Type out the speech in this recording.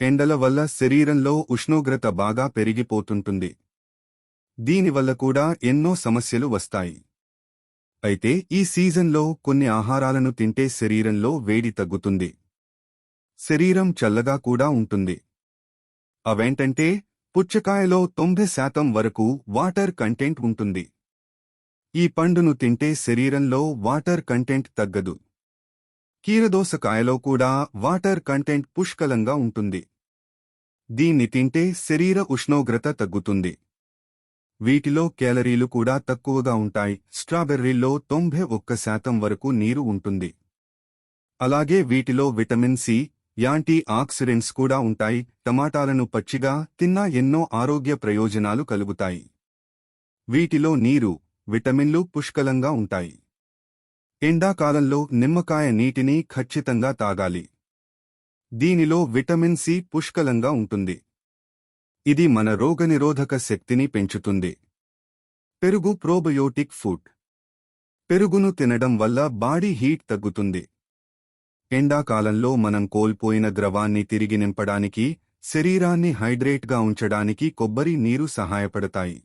ఎండల వల్ల శరీరంలో ఉష్ణోగ్రత బాగా పెరిగిపోతుంటుంది. దీనివల్ల కూడా ఎన్నో సమస్యలు వస్తాయి. అయితే ఈ సీజన్లో కొన్ని ఆహారాలను తింటే శరీరంలో వేడి తగ్గుతుంది. శరీరం చల్లగా కూడా ఉంటుంది. అవేంటంటే పుచ్చకాయలో 90% వరకు వాటర్ కంటెంట్ ఉంటుంది. ఈ పండును తింటే శరీరంలో వాటర్ కంటెంట్ తగ్గదు. కీరదోసకాయలో కూడా వాటర్ కంటెంట్ పుష్కలంగా ఉంటుంది. దీన్ని తింటే శరీర ఉష్ణోగ్రత తగ్గుతుంది. వీటిలో క్యాలరీలు కూడా తక్కువగా ఉంటాయి. స్ట్రాబెర్రీల్లో 91% వరకు నీరు ఉంటుంది. అలాగే వీటిలో విటమిన్ సి, యాంటీ ఆక్సిడెంట్స్ కూడా ఉంటాయి. టమాటాలను పచ్చిగా తిన్నా ఎన్నో ఆరోగ్య ప్రయోజనాలు కలుగుతాయి. వీటిలో నీరు, విటమిన్లు పుష్కలంగా ఉంటాయి. ఎండాకాలంలో నిమ్మకాయ నీటిని ఖచ్చితంగా తాగాలి. దీనిలో విటమిన్ సి పుష్కలంగా ఉంటుంది. ఇది మన రోగనిరోధక శక్తిని పెంచుతుంది. పెరుగు ప్రోబయోటిక్ ఫుడ్. పెరుగును తినడం వల్ల బాడీ హీట్ తగ్గుతుంది. ఎండాకాలంలో మనం కోల్పోయిన ద్రవాన్ని తిరిగి నింపడానికి, శరీరాన్ని హైడ్రేట్గా ఉంచడానికి కొబ్బరి నీరు సహాయపడతాయి.